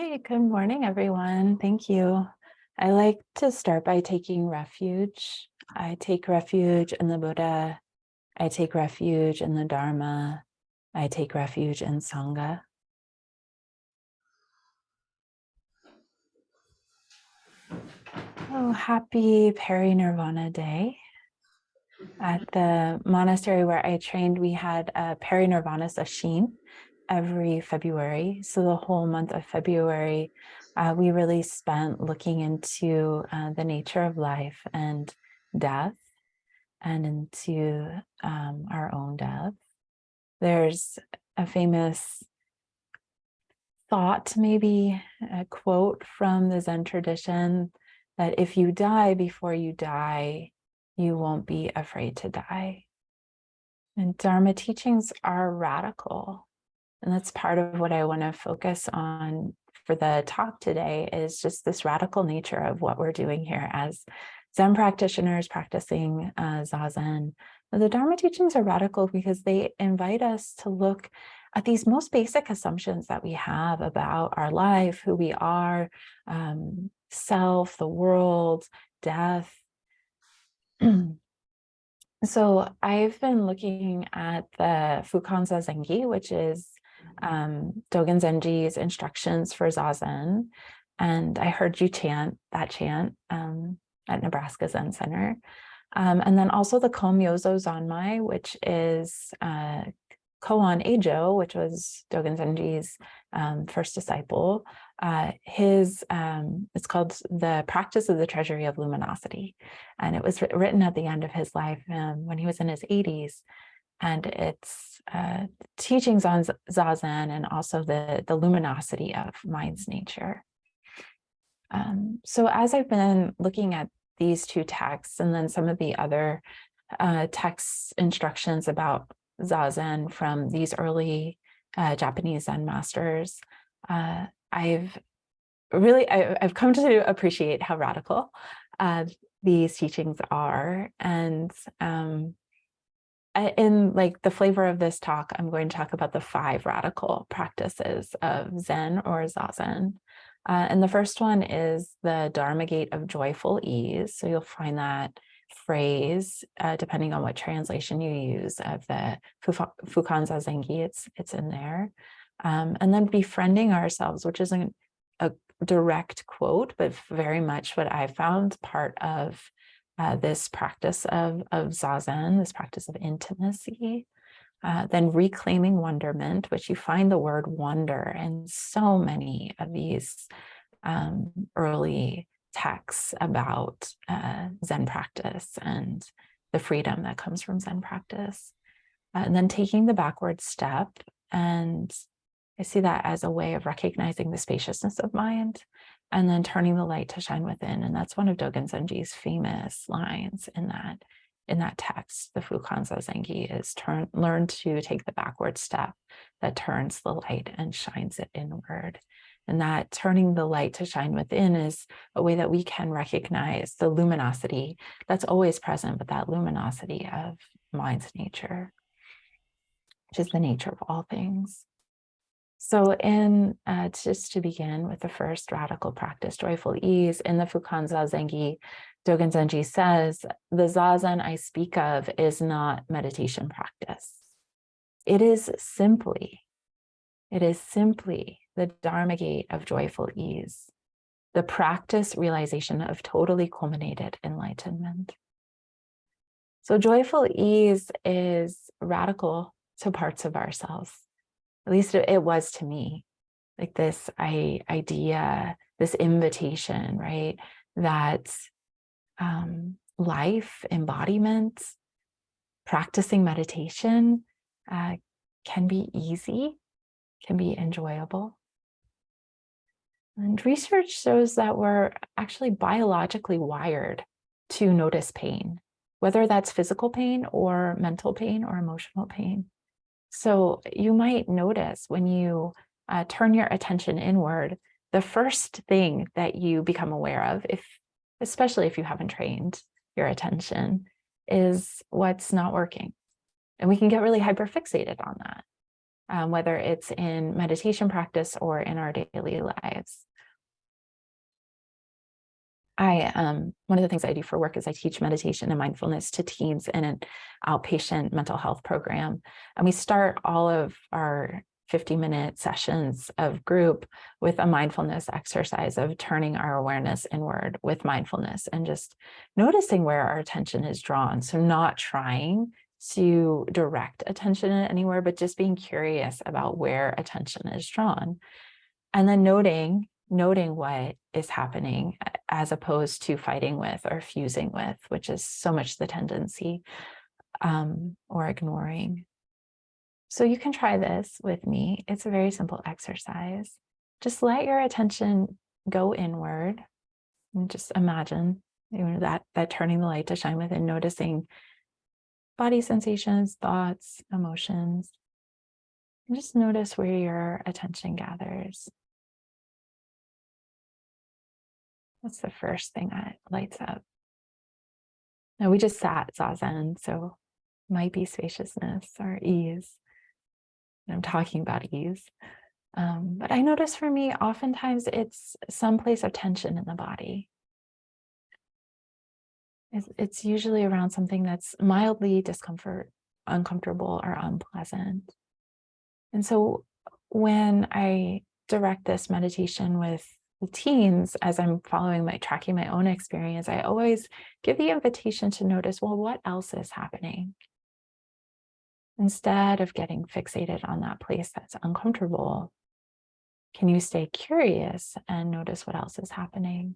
Hi, good morning, everyone. Thank you. I like to start by taking refuge. I take refuge in the Buddha. I take refuge in the Dharma. I take refuge in Sangha. Oh, happy Paranirvana Day. At the monastery where I trained, we had a Paranirvana session every February. So the whole month of February, we really spent looking into the nature of life and death and into our own death. There's a famous thought, maybe a quote from the Zen tradition, that if you die before you die, you won't be afraid to die. And Dharma teachings are radical. And that's part of what I want to focus on for the talk today, is just this radical nature of what we're doing here as Zen practitioners practicing Zazen. The Dharma teachings are radical because they invite us to look at these most basic assumptions that we have about our life, who we are, self, the world, death. So I've been looking at the Fukanza Zengi, which is Dogen Zenji's instructions for Zazen. And I heard you chant that chant at Nebraska Zen Center. And then also the Komyozo Zanmai, which is Koan Eijo, which was Dogen Zenji's first disciple. It's called The Practice of the Treasury of Luminosity. And it was written at the end of his life when he was in his 80s. And it's teachings on Zazen and also the luminosity of mind's nature. So as I've been looking at these two texts and then some of the other text instructions about Zazen from these early Japanese Zen masters, I've come to appreciate how radical these teachings are. And in like the flavor of this talk, I'm going to talk about the 5 radical practices of Zen or Zazen. And the first one is the Dharma gate of joyful ease. So you'll find that phrase, depending on what translation you use of the Fukanza Zengi, it's in there. And then befriending ourselves, which isn't a direct quote, but very much what I found part of this practice of Zazen, this practice of intimacy. Then reclaiming wonderment, which you find the word wonder in so many of these early texts about Zen practice and the freedom that comes from Zen practice. And then taking the backward step, and I see that as a way of recognizing the spaciousness of mind and then turning the light to shine within. And that's one of Dogen Zenji's famous lines in that text. The Fukanza Zengi is learn to take the backward step that turns the light and shines it inward. And that turning the light to shine within is a way that we can recognize the luminosity that's always present, but that luminosity of mind's nature, which is the nature of all things. So just to begin with the first radical practice, joyful ease, in the Fukanza Zengi, Dogen Zenji says, the Zazen I speak of is not meditation practice. It is simply the Dharma gate of joyful ease, the practice realization of totally culminated enlightenment. So joyful ease is radical to parts of ourselves. At least it was to me, like this idea, this invitation, right? That life, embodiment, practicing meditation can be easy, can be enjoyable. And research shows that we're actually biologically wired to notice pain, whether that's physical pain or mental pain or emotional pain. So you might notice when you turn your attention inward, the first thing that you become aware of, especially if you haven't trained your attention, is what's not working. And we can get really hyperfixated on that. whether it's in meditation practice or in our daily lives. One of the things I do for work is I teach meditation and mindfulness to teens in an outpatient mental health program. And we start all of our 50-minute sessions of group with a mindfulness exercise of turning our awareness inward with mindfulness and just noticing where our attention is drawn. So not trying to direct attention anywhere, but just being curious about where attention is drawn. And then noting what is happening as opposed to fighting with or fusing with, which is so much the tendency, or ignoring. So you can try this with me. It's a very simple exercise. Just let your attention go inward and just imagine, that turning the light to shine within, noticing body sensations, thoughts, emotions. And just notice where your attention gathers. That's the first thing that lights up. Now we just sat Zazen, so might be spaciousness or ease. And I'm talking about ease. But I notice for me, oftentimes it's some place of tension in the body. It's usually around something that's mildly uncomfortable, or unpleasant. And so when I direct this meditation with the teens, as I'm tracking my own experience, I always give the invitation to notice, well, what else is happening? Instead of getting fixated on that place that's uncomfortable, can you stay curious and notice what else is happening?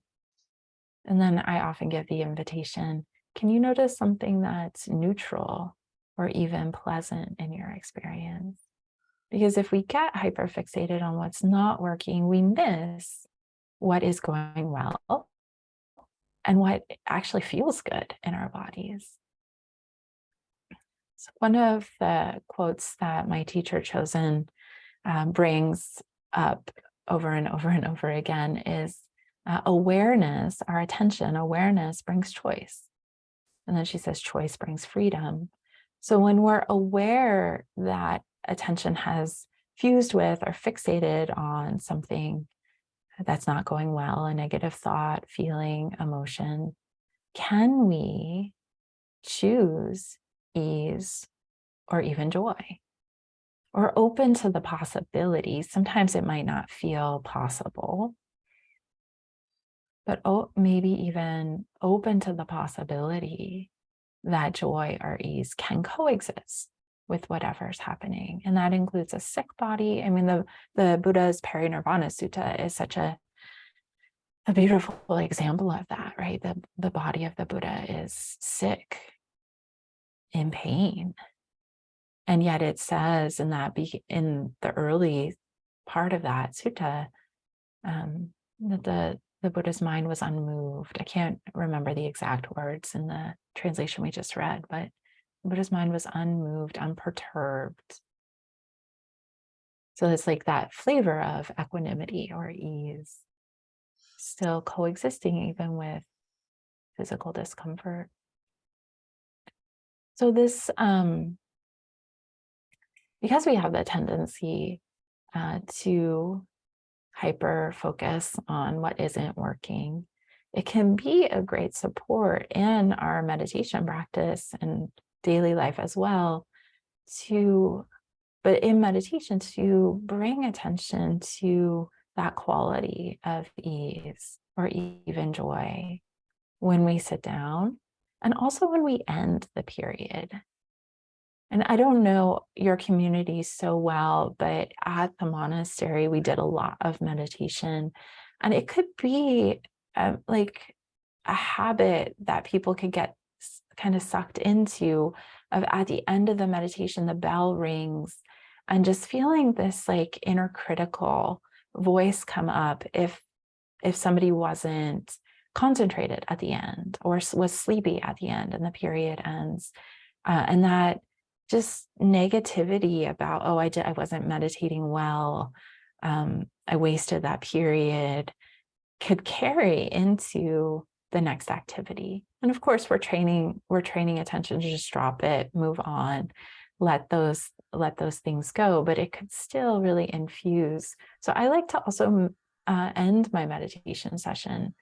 And then I often give the invitation, can you notice something that's neutral or even pleasant in your experience? Because if we get hyperfixated on what's not working, we miss what is going well and what actually feels good in our bodies. So one of the quotes that my teacher Chosen brings up over and over and over again is awareness, our attention, awareness brings choice. And then she says, choice brings freedom. So when we're aware that attention has fused with or fixated on something that's not going well, a negative thought, feeling, emotion, can we choose ease or even joy? Or open to the possibilities? Sometimes it might not feel possible, but maybe even open to the possibility that joy or ease can coexist with whatever's happening. And that includes a sick body. I mean, the Buddha's Paranirvana Sutta is such a beautiful example of that, right? The body of the Buddha is sick, in pain. And yet it says in the early part of that sutta, that the Buddha's mind was unmoved. I can't remember the exact words in the translation we just read, but the Buddha's mind was unmoved, unperturbed. So it's like that flavor of equanimity or ease, still coexisting even with physical discomfort. So this, because we have the tendency to hyper focus on what isn't working, it can be a great support in our meditation practice and daily life as well, but in meditation to bring attention to that quality of ease or even joy when we sit down and also when we end the period. And I don't know your community so well, but at the monastery, we did a lot of meditation. And it could be like a habit that people could get kind of sucked into, of at the end of the meditation, the bell rings, and just feeling this like inner critical voice come up if somebody wasn't concentrated at the end or was sleepy at the end and the period ends. And that just negativity about, oh, I wasn't meditating well, I wasted that period, could carry into the next activity. And of course, we're training attention to just drop it, move on. let those things go, but it could still really infuse. So I like to also end my meditation session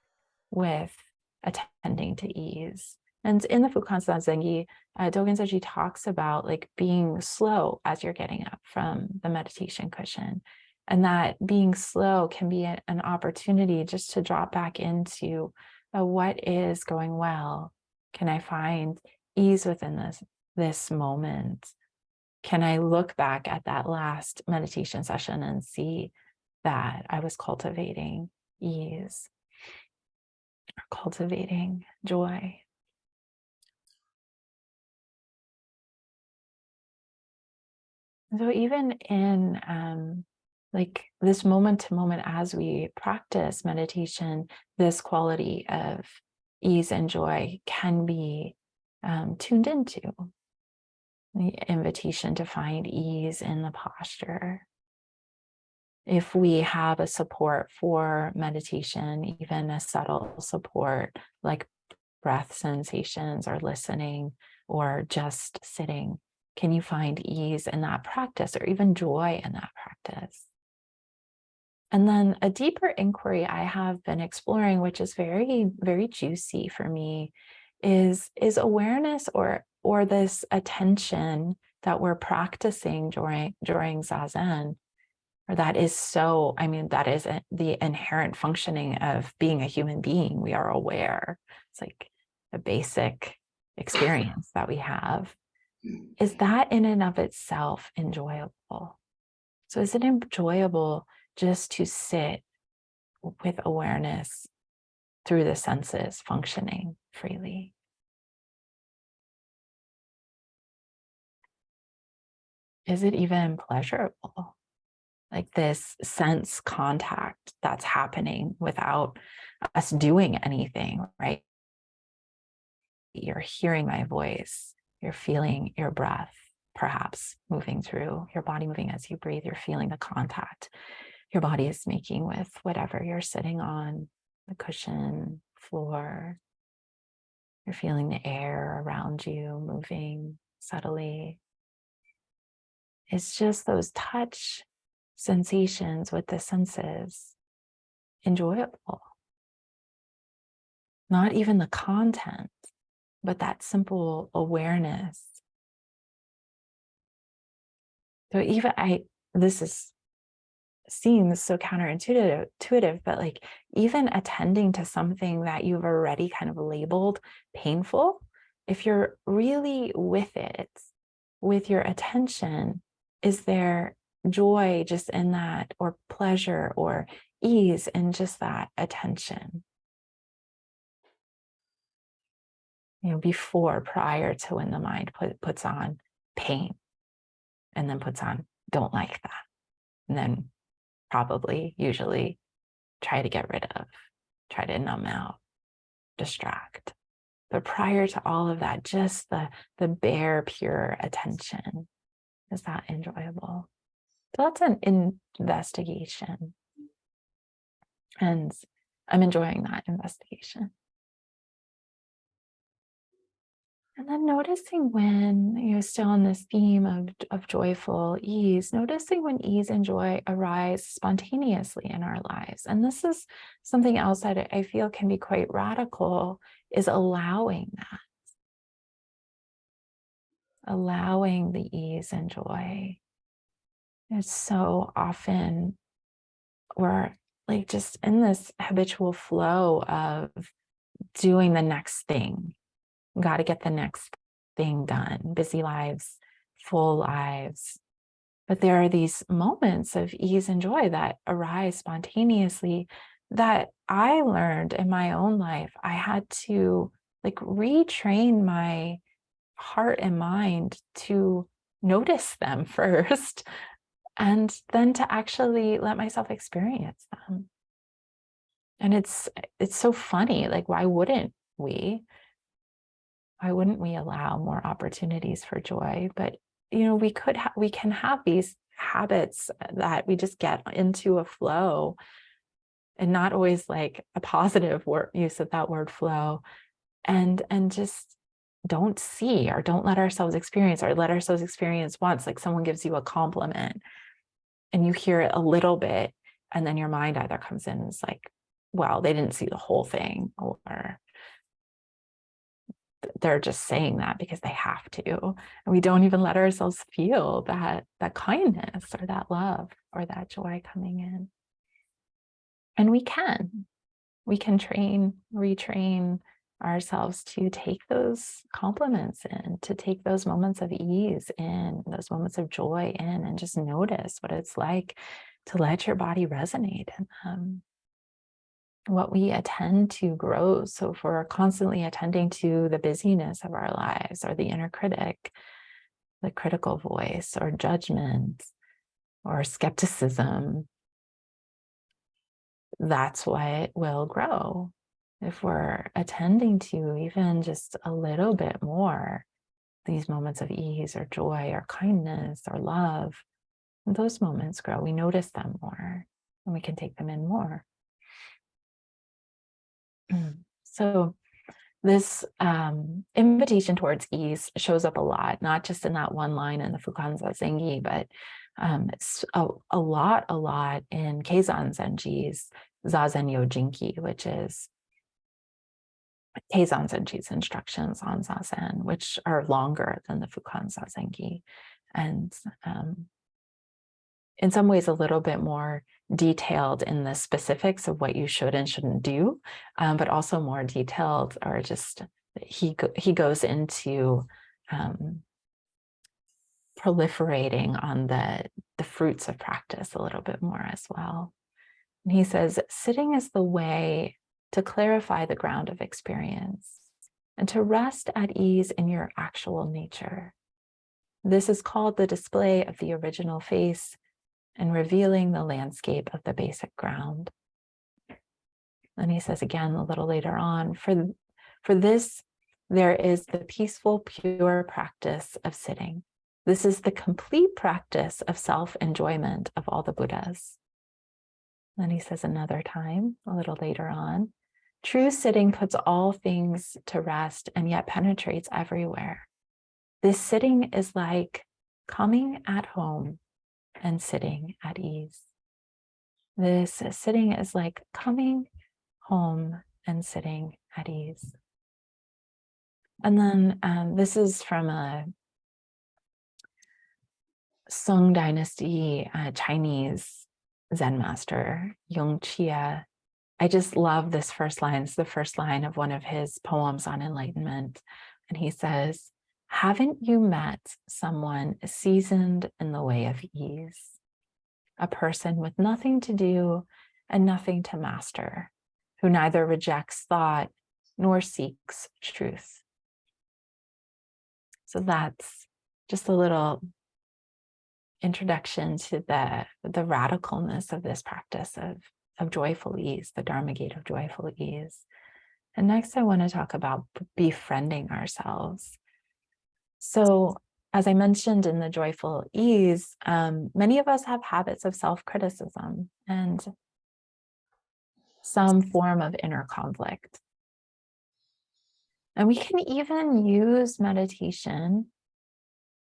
with attending to ease. And in the Fukan Zengi, Dogen Zenji talks about like being slow as you're getting up from the meditation cushion. And that being slow can be an opportunity just to drop back into what is going well. Can I find ease within this moment? Can I look back at that last meditation session and see that I was cultivating ease, cultivating joy? So even in like this moment to moment as we practice meditation, this quality of ease and joy can be tuned into. The invitation to find ease in the posture. If we have a support for meditation, even a subtle support like breath sensations or listening or just sitting, can you find ease in that practice or even joy in that practice? And then a deeper inquiry I have been exploring, which is very, very juicy for me, is awareness or this attention that we're practicing during Zazen, or that is so, I mean, that is the inherent functioning of being a human being. We are aware. It's like a basic experience that we have. Is that in and of itself enjoyable? So is it enjoyable just to sit with awareness through the senses functioning freely? Is it even pleasurable? Like this sense contact that's happening without us doing anything, right? You're hearing my voice, you're feeling your breath, perhaps moving through your body, moving as you breathe, you're feeling the contact your body is making with whatever you're sitting on, the cushion, floor. You're feeling the air around you moving subtly. It's just those touch sensations with the senses, enjoyable. Not even the content, but that simple awareness. So even this seems so counterintuitive, but like even attending to something that you've already kind of labeled painful, if you're really with it, with your attention, is there joy just in that, or pleasure or ease in just that attention? Prior to when the mind puts on pain and then puts on don't like that, and then probably usually try to get rid of, try to numb out, distract. But prior to all of that, just the bare, pure attention, is that enjoyable? So that's an investigation. And I'm enjoying that investigation. And then noticing when you're still on this theme of joyful ease, noticing when ease and joy arise spontaneously in our lives. And this is something else that I feel can be quite radical, is allowing that. Allowing the ease and joy. It's so often we're like just in this habitual flow of doing the next thing. Got to get the next thing done. Busy lives, full lives. But there are these moments of ease and joy that arise spontaneously that I learned in my own life. I had to like retrain my heart and mind to notice them first, and then to actually let myself experience them. And it's so funny. Like, why wouldn't we? Why wouldn't we allow more opportunities for joy? But we can have these habits that we just get into a flow, and not always like a positive use of that word flow, and just don't see or don't let ourselves experience, or let ourselves experience once, like someone gives you a compliment and you hear it a little bit, and then your mind either comes in and is like, well, they didn't see the whole thing, or they're just saying that because they have to. And we don't even let ourselves feel that kindness or that love or that joy coming in. And we can retrain ourselves to take those compliments in, to take those moments of ease in, those moments of joy in, and just notice what it's like to let your body resonate in them. What we attend to grows. So if we're constantly attending to the busyness of our lives, or the inner critic, the critical voice, or judgment, or skepticism, that's what will grow. If we're attending to even just a little bit more these moments of ease or joy or kindness or love, those moments grow. We notice them more, and we can take them in more. So this invitation towards ease shows up a lot, not just in that one line in the Fukan Zazengi, but it's a lot in Keizan Zenji's Zazen Yojinki, which is Keizan Zenji's instructions on Zazen, which are longer than the Fukan Zazengi, and in some ways a little bit more detailed in the specifics of what you should and shouldn't do, but also more detailed, or just he goes into proliferating on the fruits of practice a little bit more as well. And he says, sitting is the way to clarify the ground of experience and to rest at ease in your actual nature. This is called the display of the original face and revealing the landscape of the basic ground. And he says again a little later on, for this, there is the peaceful, pure practice of sitting. This is the complete practice of self-enjoyment of all the Buddhas. Then he says another time, a little later on, true sitting puts all things to rest and yet penetrates everywhere. This sitting is like coming at home and sitting at ease. This sitting is like coming home and sitting at ease. And then this is from a Song Dynasty Chinese Zen master, Yong Chia. I just love this first line. It's the first line of one of his poems on enlightenment. And he says, haven't you met someone seasoned in the way of ease? A person with nothing to do and nothing to master, who neither rejects thought nor seeks truth. So that's just a little introduction to the radicalness of this practice of joyful ease, the Dharma gate of joyful ease. And next, I want to talk about befriending ourselves. So as I mentioned in the joyful ease, many of us have habits of self-criticism and some form of inner conflict. And we can even use meditation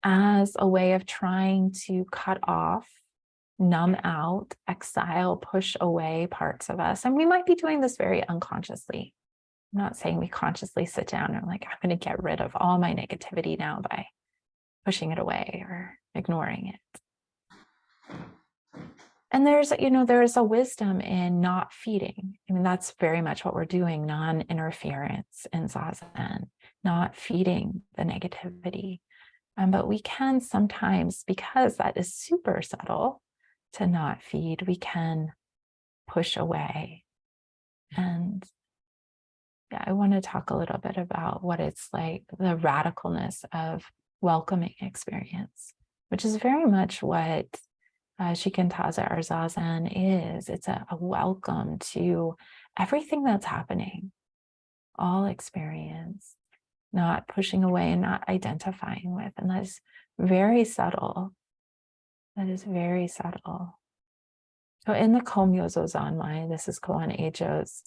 as a way of trying to cut off, numb out, exile, push away parts of us. And we might be doing this very unconsciously. I'm not saying we consciously sit down and like, I'm going to get rid of all my negativity now by pushing it away or ignoring it. And there's a wisdom in not feeding. I mean, that's very much what we're doing, non-interference in Zazen, not feeding the negativity. But we can sometimes, because that is super subtle to not feed, we can push away. And yeah, I want to talk a little bit about what it's like, the radicalness of welcoming experience, which is very much what Shikantaza or Zazen is. It's a welcome to everything that's happening, all experience, not pushing away and not identifying with. And that's very subtle. That is very subtle. So in the Komyozo Zanmai, this is Koan Ejo's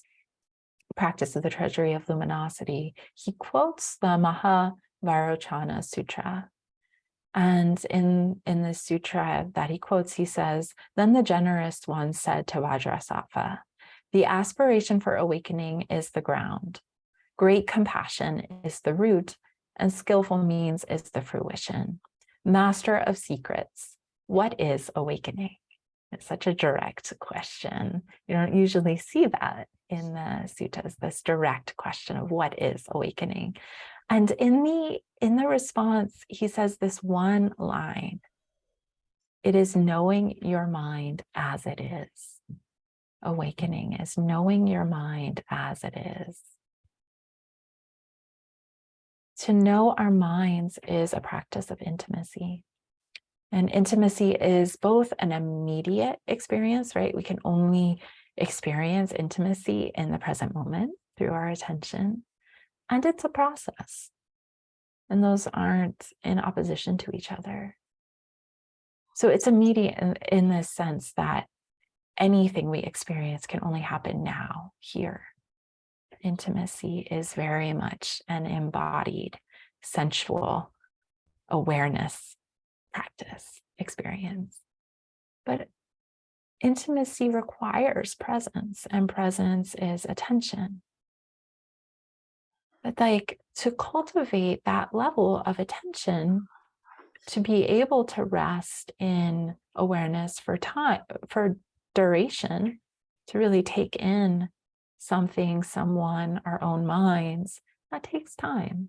practice of the treasury of luminosity, he quotes the Mahavarochana Sutra. And in this sutra that he quotes, he says, "Then the generous one said to Vajrasattva, the aspiration for awakening is the ground. Great compassion is the root, and skillful means is the fruition. Master of secrets, what is awakening?" It's such a direct question. You don't usually see that in the suttas, this direct question of what is awakening. And in the response, he says this one line: "It is knowing your mind as it is." Awakening is knowing your mind as it is. To know our minds is a practice of intimacy. And intimacy is both an immediate experience, right? We can only experience intimacy in the present moment through our attention. And it's a process. And those aren't in opposition to each other. So it's immediate in the sense that anything we experience can only happen now, here. Intimacy is very much an embodied, sensual awareness practice, experience. But intimacy requires presence, and presence is attention. But like, to cultivate that level of attention, to be able to rest in awareness for time, for duration, to really take in something, someone, our own minds, that takes time.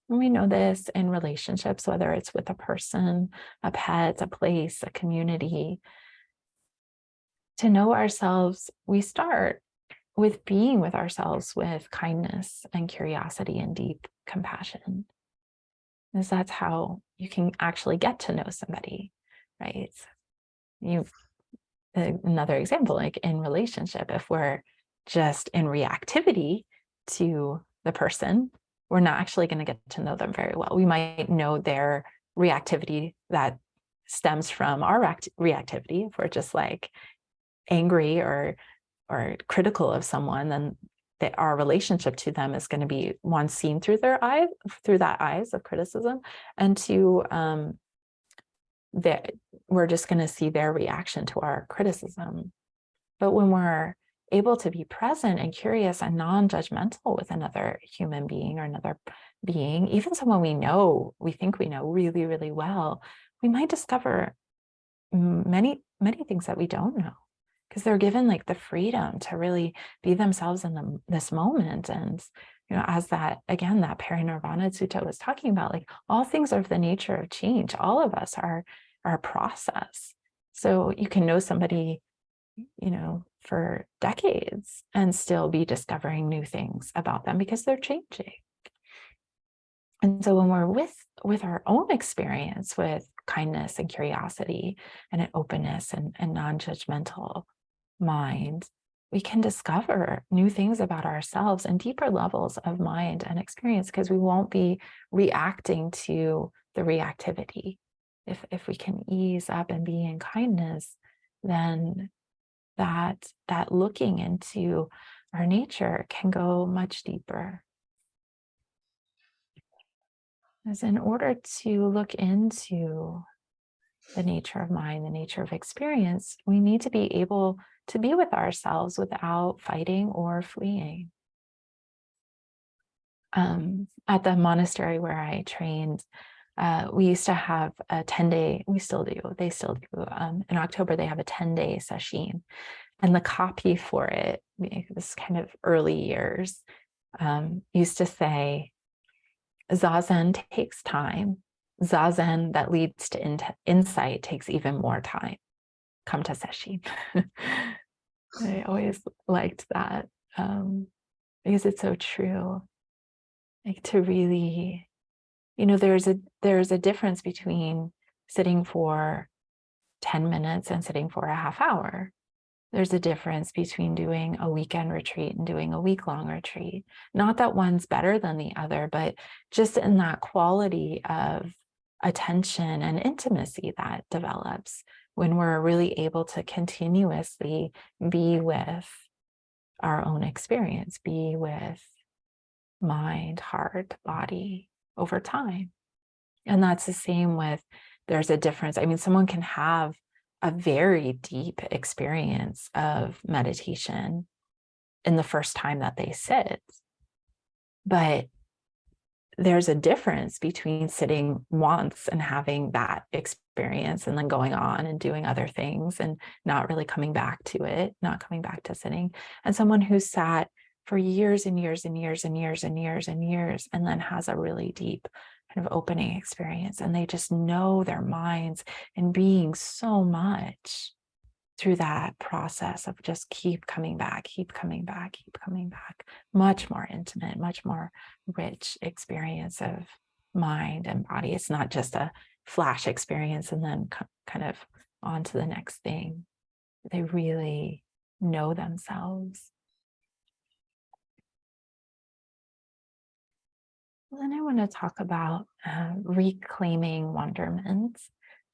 And we know this in relationships, whether it's with a person, a pet, a place, a community. To know ourselves, we start with being with ourselves with kindness and curiosity and deep compassion. Because that's how you can actually get to know somebody, right? Another example, like in relationship, if we're just in reactivity to the person, we're not actually going to get to know them very well. We might know their reactivity that stems from our reactivity. If we're just like angry or critical of someone, then our relationship to them is going to be one seen through their eyes, through that eyes of criticism, and two, we're just going to see their reaction to our criticism. But when we're able to be present and curious and non-judgmental with another human being or another being, even someone we think we know really, really well, we might discover many, many things that we don't know, because they're given like the freedom to really be themselves in this moment. And, as that Paranirvana Sutta was talking about, like, all things are of the nature of change. All of us are a process. So you can know somebody, for decades and still be discovering new things about them because they're changing. And so when we're with our own experience with kindness and curiosity and an openness and non-judgmental mind, we can discover new things about ourselves and deeper levels of mind and experience, because we won't be reacting to the reactivity. If we can ease up and be in kindness, then that looking into our nature can go much deeper. As in order to look into the nature of mind, the nature of experience, we need to be able to be with ourselves without fighting or fleeing. At the monastery where I trained, we used to have a 10-day, they still do. In October, they have a 10-day sesshin. And the copy for it, this kind of early years, used to say, Zazen takes time. Zazen that leads to insight takes even more time. Come to sesshin. I always liked that, because it's so true. Like, to really, there's a difference between sitting for 10 minutes and sitting for a half hour. There's a difference between doing a weekend retreat and doing a week-long retreat. Not that one's better than the other, but just in that quality of attention and intimacy that develops when we're really able to continuously be with our own experience, be with mind, heart, body over time. And that's the same with, there's a difference. I mean, someone can have a very deep experience of meditation in the first time that they sit, but there's a difference between sitting once and having that experience and then going on and doing other things and not really coming back to it, not coming back to sitting, and someone who sat for years and years and years and years and years and years and then has a really deep kind of opening experience, and they just know their minds and being so much through that process of just keep coming back, keep coming back, keep coming back. Much more intimate, much more rich experience of mind and body. It's not just a flash experience and then kind of on to the next thing. They really know themselves. Then I want to talk about reclaiming wonderment.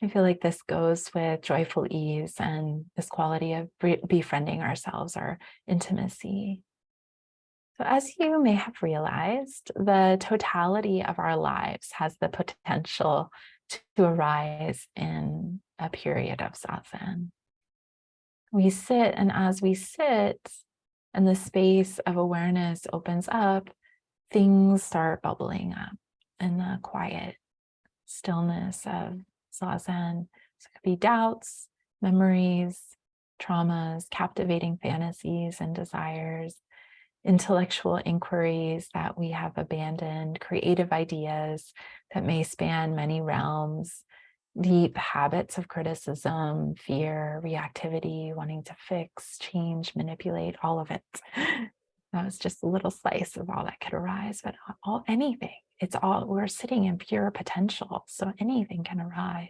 I feel like this goes with joyful ease and this quality of befriending ourselves, our intimacy. So, as you may have realized, the totality of our lives has the potential to arise in a period of zazen. We sit, and as we sit, and the space of awareness opens up, things start bubbling up in the quiet stillness of zazen. So it could be doubts, memories, traumas, captivating fantasies and desires, intellectual inquiries that we have abandoned, creative ideas that may span many realms, deep habits of criticism, fear, reactivity, wanting to fix, change, manipulate, all of it. That was just a little slice of all that could arise, but anything. It's all, we're sitting in pure potential, so anything can arise.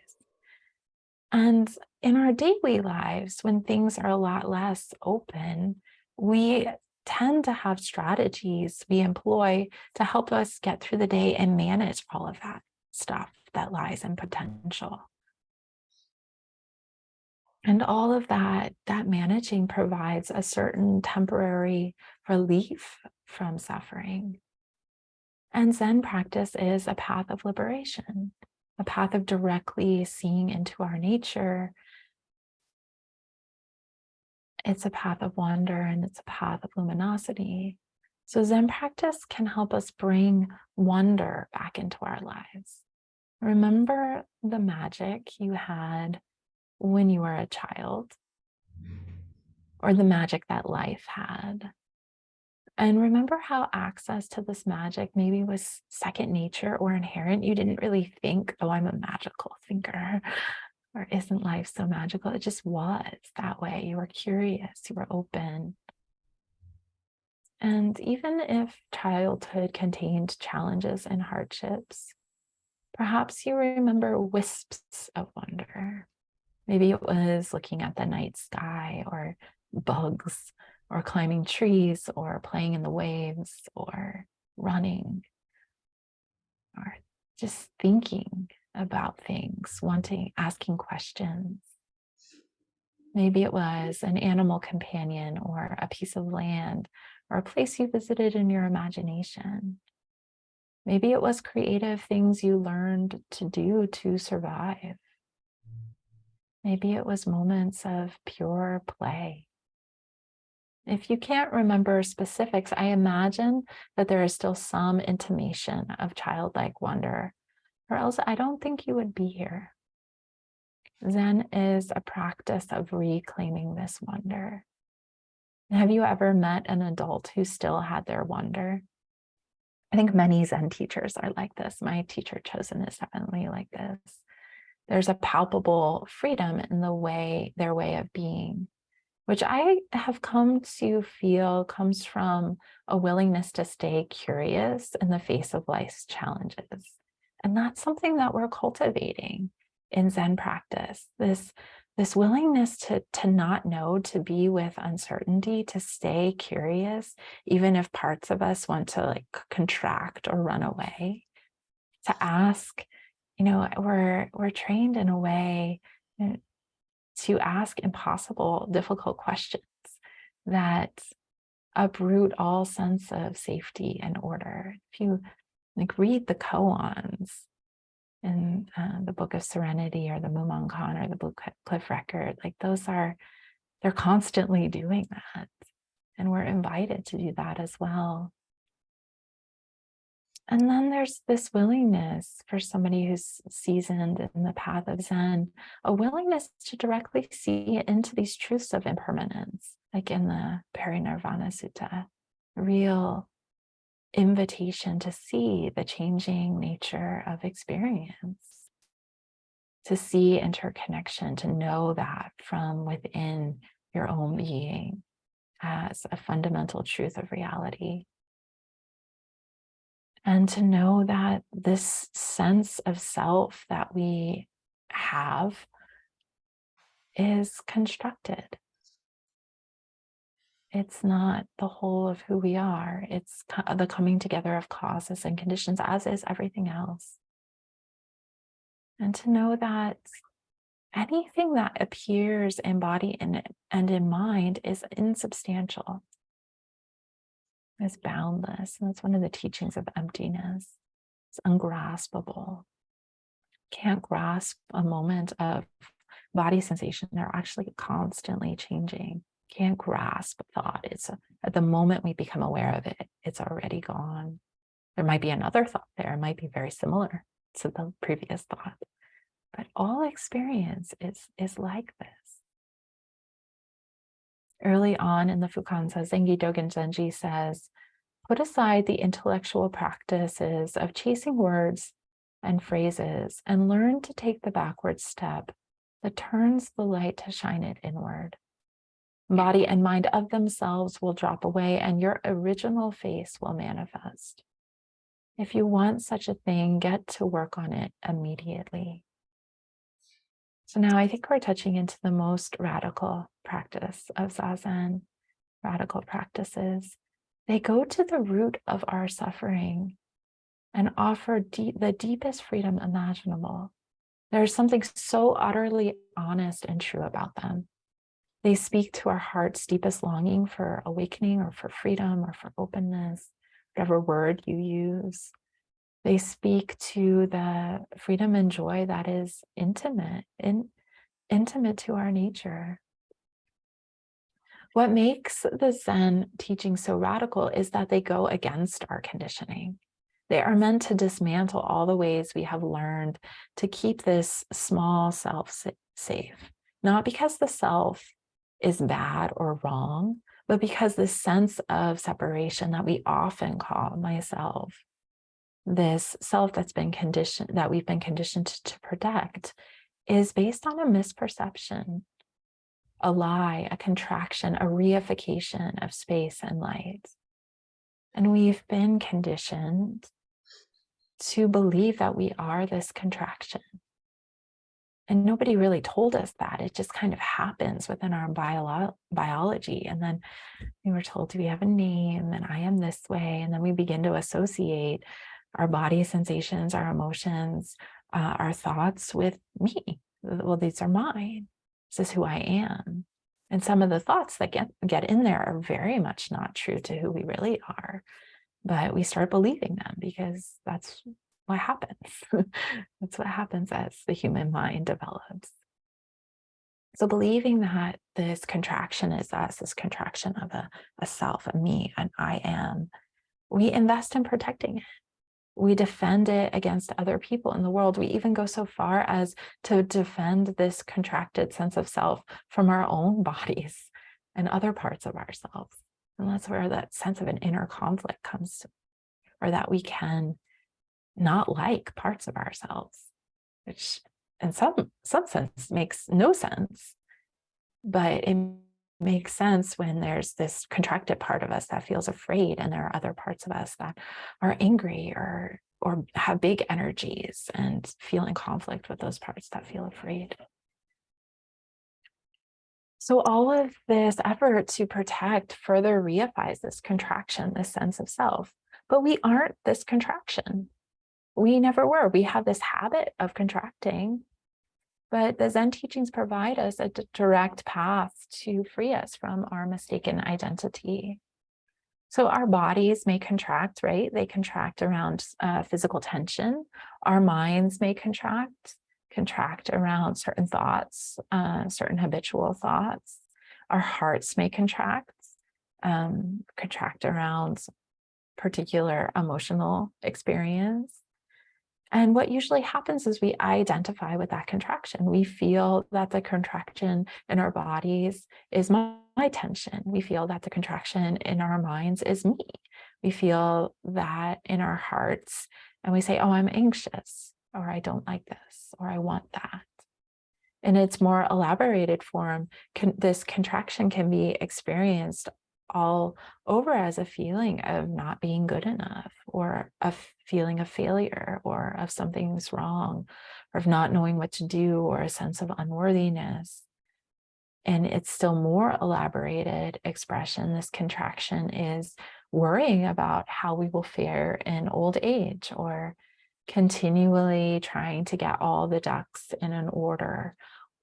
And in our daily lives, when things are a lot less open, we tend to have strategies we employ to help us get through the day and manage all of that stuff that lies in potential. And all of that managing provides a certain temporary relief from suffering. And Zen practice is a path of liberation, a path of directly seeing into our nature. It's a path of wonder, and it's a path of luminosity. So Zen practice can help us bring wonder back into our lives. Remember the magic you had when you were a child, or the magic that life had. And remember how access to this magic maybe was second nature or inherent. You didn't really think, oh, I'm a magical thinker, or isn't life so magical? It just was that way. You were curious, you were open. And even if childhood contained challenges and hardships, perhaps you remember wisps of wonder. Maybe it was looking at the night sky, or bugs, or climbing trees, or playing in the waves, or running, or just thinking about things, asking questions. Maybe it was an animal companion, or a piece of land, or a place you visited in your imagination. Maybe it was creative things you learned to do to survive. Maybe it was moments of pure play. If you can't remember specifics, I imagine that there is still some intimation of childlike wonder, or else I don't think you would be here. Zen is a practice of reclaiming this wonder. Have you ever met an adult who still had their wonder? I think many Zen teachers are like this. My teacher Chosen is definitely like this. There's a palpable freedom in their way of being, which I have come to feel comes from a willingness to stay curious in the face of life's challenges. And that's something that we're cultivating in Zen practice, this willingness to not know, to be with uncertainty, to stay curious, even if parts of us want to contract or run away, to ask. We're trained in a way to ask impossible, difficult questions that uproot all sense of safety and order. If you read the koans in the Book of Serenity or the Mumonkan or the Blue Cliff Record, they're constantly doing that. And we're invited to do that as well. And then there's this willingness for somebody who's seasoned in the path of Zen, a willingness to directly see into these truths of impermanence, like in the Paranirvana Sutta, a real invitation to see the changing nature of experience, to see interconnection, to know that from within your own being as a fundamental truth of reality. And to know that this sense of self that we have is constructed. It's not the whole of who we are. It's the coming together of causes and conditions, as is everything else. And to know that anything that appears in body and in mind is insubstantial, is boundless. And that's one of the teachings of emptiness. It's ungraspable. Can't grasp a moment of body sensation. They're actually constantly changing. Can't grasp thought. It's at the moment we become aware of it, it's already gone. There might be another thought there. It might be very similar to the previous thought. But all experience is like this. Early on in the Fukan Zengi Dogen Zenji says, put aside the intellectual practices of chasing words and phrases and learn to take the backward step that turns the light to shine it inward. Body and mind of themselves will drop away and your original face will manifest. If you want such a thing, get to work on it immediately. So now I think we're touching into the most radical practice of Zazen, radical practices. They go to the root of our suffering and offer the deepest freedom imaginable. There's something so utterly honest and true about them. They speak to our heart's deepest longing for awakening or for freedom or for openness, whatever word you use. They speak to the freedom and joy that is intimate to our nature. What makes the Zen teaching so radical is that they go against our conditioning. They are meant to dismantle all the ways we have learned to keep this small self safe, not because the self is bad or wrong, but because this sense of separation that we often call myself, this self that's been conditioned, that we've been conditioned to protect, is based on a misperception, a lie, a contraction, a reification of space and light. And we've been conditioned to believe that we are this contraction. And nobody really told us that. It just kind of happens within our biology. And then we were told we have a name and I am this way. And then we begin to associate our body sensations, our emotions, our thoughts with me. Well, these are mine. This is who I am. And some of the thoughts that get in there are very much not true to who we really are. But we start believing them because that's what happens. That's what happens as the human mind develops. So believing that this contraction is us, this contraction of a self, a me, an I am, we invest in protecting it. We defend it against other people in the world. We even go so far as to defend this contracted sense of self from our own bodies and other parts of ourselves. And that's where that sense of an inner conflict comes to, or that we can not like parts of ourselves, which in some sense makes no sense, but it makes sense when there's this contracted part of us that feels afraid, and there are other parts of us that are angry or have big energies and feel in conflict with those parts that feel afraid. So all of this effort to protect further reifies this contraction, this sense of self. But we aren't this contraction. We never were. We have this habit of contracting, but the Zen teachings provide us a direct path to free us from our mistaken identity. So our bodies may contract, right? They contract around physical tension. Our minds may contract around certain thoughts, certain habitual thoughts. Our hearts may contract around particular emotional experience. And what usually happens is we identify with that contraction. We feel that the contraction in our bodies is my tension. We feel that the contraction in our minds is me. We feel that in our hearts, and we say, oh, I'm anxious, or I don't like this, or I want that. In its more elaborated form, this contraction can be experienced all over as a feeling of not being good enough, or a feeling of failure, or of something's wrong, or of not knowing what to do, or a sense of unworthiness. And it's still more elaborated expression. This contraction is worrying about how we will fare in old age, or continually trying to get all the ducks in an order,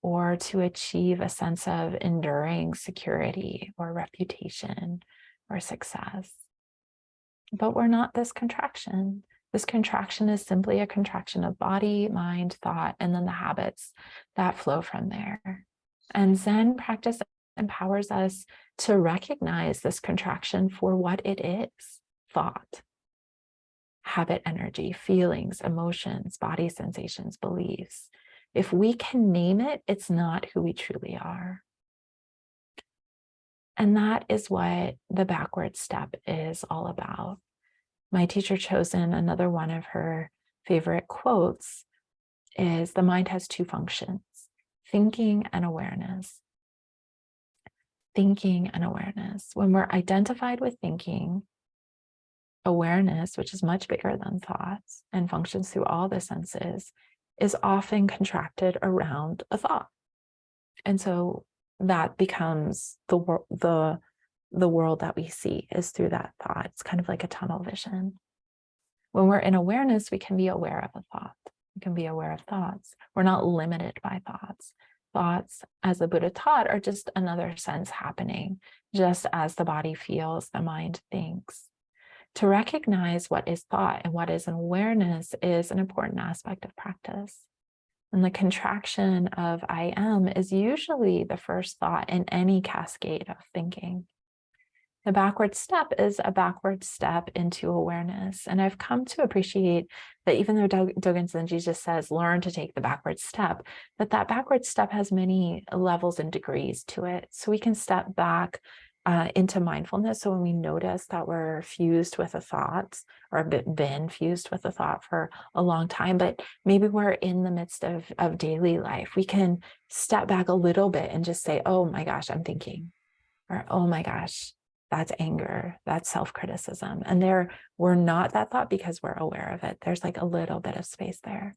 or to achieve a sense of enduring security or reputation or success. But we're not this contraction. This contraction is simply a contraction of body, mind, thought, and then the habits that flow from there. And Zen practice empowers us to recognize this contraction for what it is: thought, habit energy, feelings, emotions, body sensations, beliefs. If we can name it, it's not who we truly are. And that is what the backward step is all about. My teacher chosen, another one of her favorite quotes is, the mind has two functions: thinking and awareness. Thinking and awareness. When we're identified with thinking, awareness, which is much bigger than thoughts and functions through all the senses, is often contracted around a thought. And so that becomes the world that we see is through that thought. It's kind of like a tunnel vision. When we're in awareness, we can be aware of a thought. We can be aware of thoughts. We're not limited by thoughts. Thoughts, as the Buddha taught, are just another sense happening. Just as the body feels, the mind thinks. To recognize what is thought and what is an awareness is an important aspect of practice. And the contraction of I am is usually the first thought in any cascade of thinking. The backward step is a backward step into awareness. And I've come to appreciate that even though Dogen Zenji just says, learn to take the backward step, that backward step has many levels and degrees to it. So we can step back into mindfulness. So when we notice that we're fused with a thought, or been fused with a thought for a long time, but maybe we're in the midst of daily life, we can step back a little bit and just say, oh my gosh, I'm thinking, or oh my gosh, that's anger, that's self-criticism. And we're not that thought because we're aware of it. There's like a little bit of space there.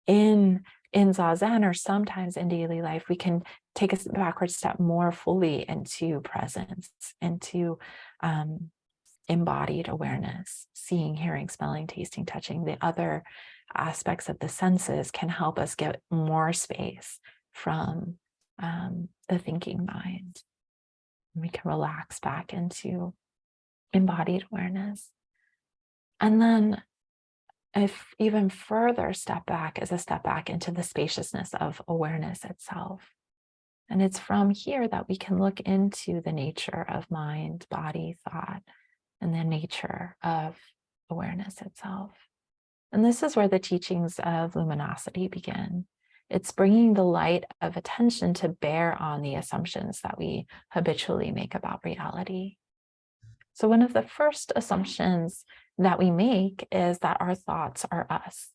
In Zazen, or sometimes in daily life, we can take a backward step more fully into presence, into embodied awareness. Seeing, hearing, smelling, tasting, touching, the other aspects of the senses can help us get more space from the thinking mind. We can relax back into embodied awareness. And then if even further step back is a step back into the spaciousness of awareness itself. And it's from here that we can look into the nature of mind, body, thought, and the nature of awareness itself. And this is where the teachings of luminosity begin. It's bringing the light of attention to bear on the assumptions that we habitually make about reality. So one of the first assumptions that we make is that our thoughts are us.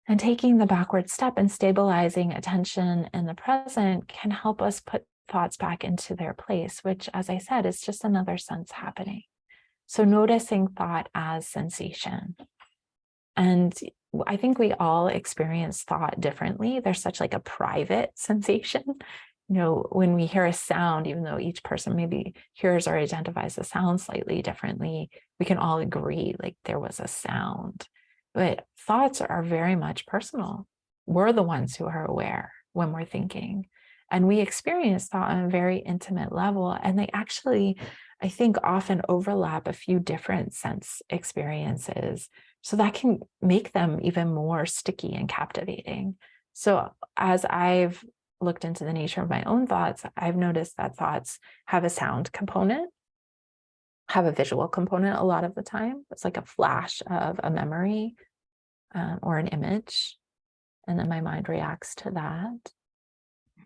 And taking the backward step and stabilizing attention in the present can help us put thoughts back into their place, which, as I said, is just another sense happening. So noticing thought as sensation. And I think we all experience thought differently. There's such like a private sensation. When we hear a sound, even though each person maybe hears or identifies the sound slightly differently, we can all agree like there was a sound. But thoughts are very much personal. We're the ones who are aware when we're thinking. And we experience thought on a very intimate level. And they actually I think often overlap a few different sense experiences. So that can make them even more sticky and captivating. So as I've looked into the nature of my own thoughts, I've noticed that thoughts have a sound component, have a visual component a lot of the time. It's like a flash of a memory or an image, and then my mind reacts to that.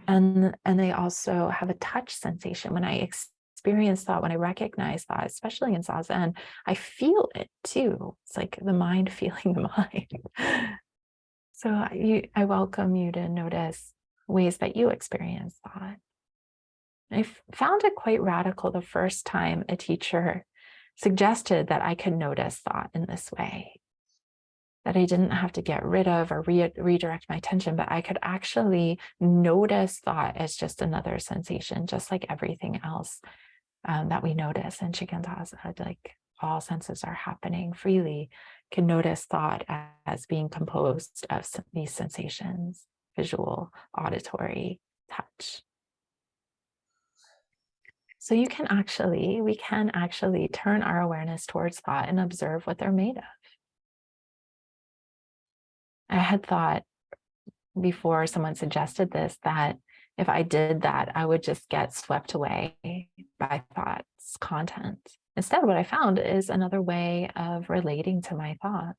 And they also have a touch sensation. When I experience thought, when I recognize thought, especially in Zazen, I feel it too. It's like the mind feeling the mind. So I welcome you to notice ways that you experience thought. I found it quite radical the first time a teacher suggested that I could notice thought in this way, that I didn't have to get rid of or redirect my attention, but I could actually notice thought as just another sensation, just like everything else that we notice in Shikantaza. Like all senses are happening freely, can notice thought as being composed of these sensations: visual, auditory, touch. So we can actually turn our awareness towards thought and observe what they're made of. I had thought before someone suggested this that if I did that, I would just get swept away by thought's content. Instead, what I found is another way of relating to my thoughts.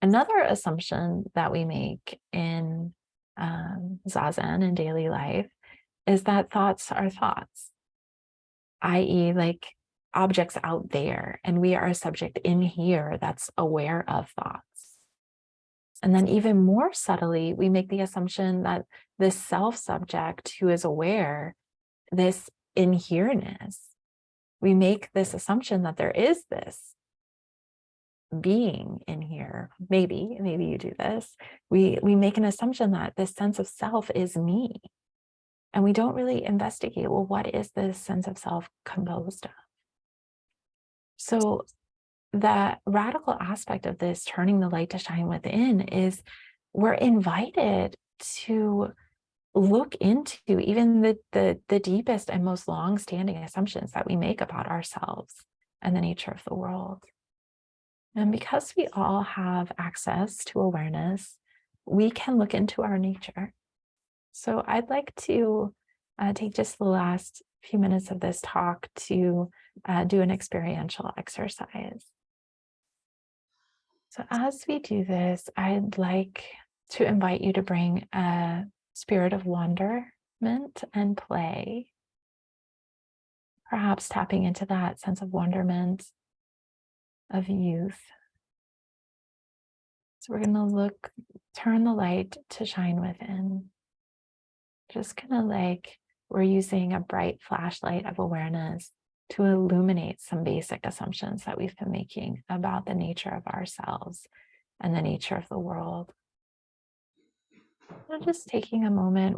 Another assumption that we make in Zazen in daily life is that thoughts are thoughts, i.e., like objects out there, and we are a subject in here that's aware of thoughts. And then even more subtly, we make the assumption that this self-subject who is aware, this inhereness, we make this assumption that there is this being in here. Maybe you do this. We make an assumption that this sense of self is me. And we don't really investigate, well, what is this sense of self composed of? So the radical aspect of this turning the light to shine within is we're invited to look into even the deepest and most long-standing assumptions that we make about ourselves and the nature of the world. And because we all have access to awareness, we can look into our nature. So I'd like to take just the last few minutes of this talk to do an experiential exercise. So as we do this, I'd like to invite you to bring a spirit of wonderment and play, perhaps tapping into that sense of wonderment of youth. So we're going to turn the light to shine within. Just kind of like we're using a bright flashlight of awareness to illuminate some basic assumptions that we've been making about the nature of ourselves and the nature of the world. So just taking a moment,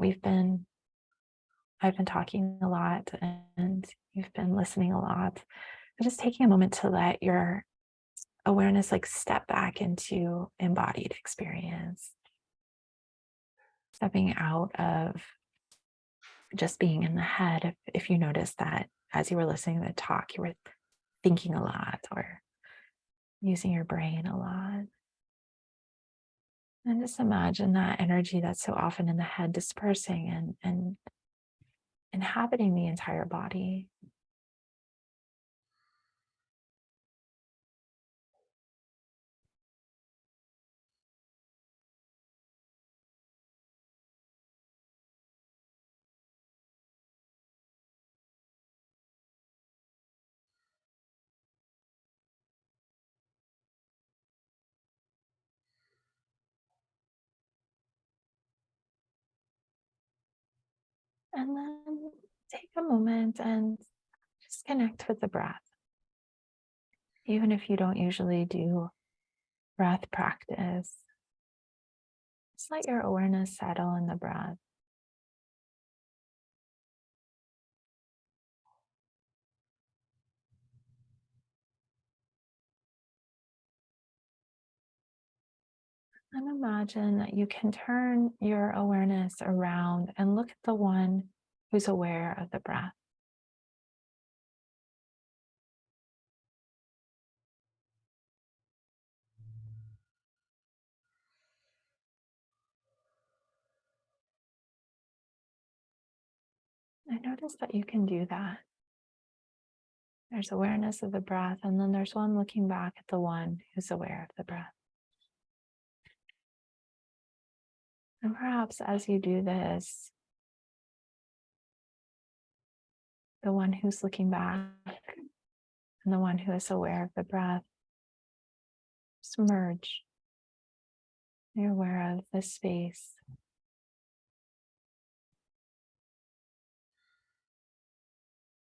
I've been talking a lot and you've been listening a lot. But just taking a moment to let your awareness like step back into embodied experience, stepping out of just being in the head. If you notice that as you were listening to the talk, you were thinking a lot or using your brain a lot. And just imagine that energy that's so often in the head dispersing and inhabiting the entire body. And then take a moment and just connect with the breath. Even if you don't usually do breath practice, just let your awareness settle in the breath. And imagine that you can turn your awareness around and look at the one who's aware of the breath. I notice that you can do that. There's awareness of the breath, and then there's one looking back at the one who's aware of the breath. And perhaps as you do this, the one who's looking back and the one who is aware of the breath merge. You're aware of the space.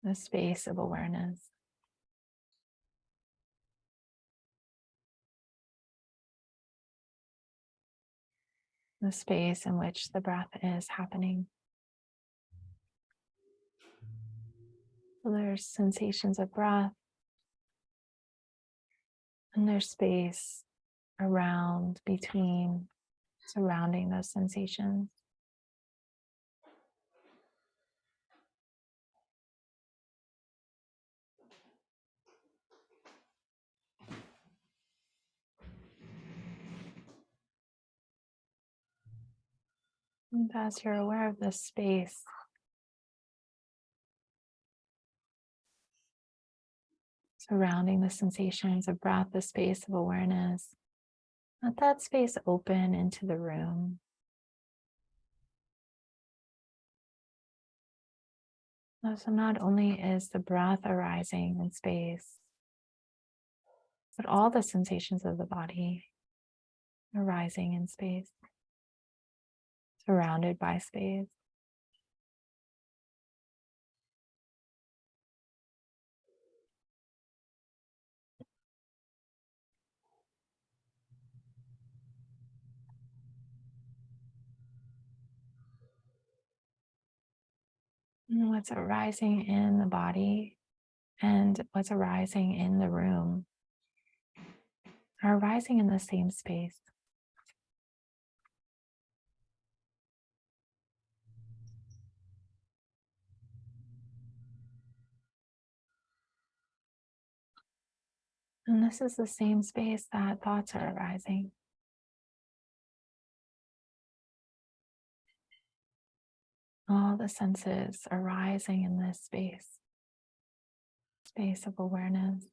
The space of awareness. The space in which the breath is happening. So there's sensations of breath, and there's space around, between, surrounding those sensations. And as you're aware of this space, surrounding the sensations of breath, the space of awareness, let that space open into the room. So not only is the breath arising in space, but all the sensations of the body arising in space, surrounded by space. And what's arising in the body and what's arising in the room are arising in the same space. And this is the same space that thoughts are arising. All the senses arising in this space, space of awareness.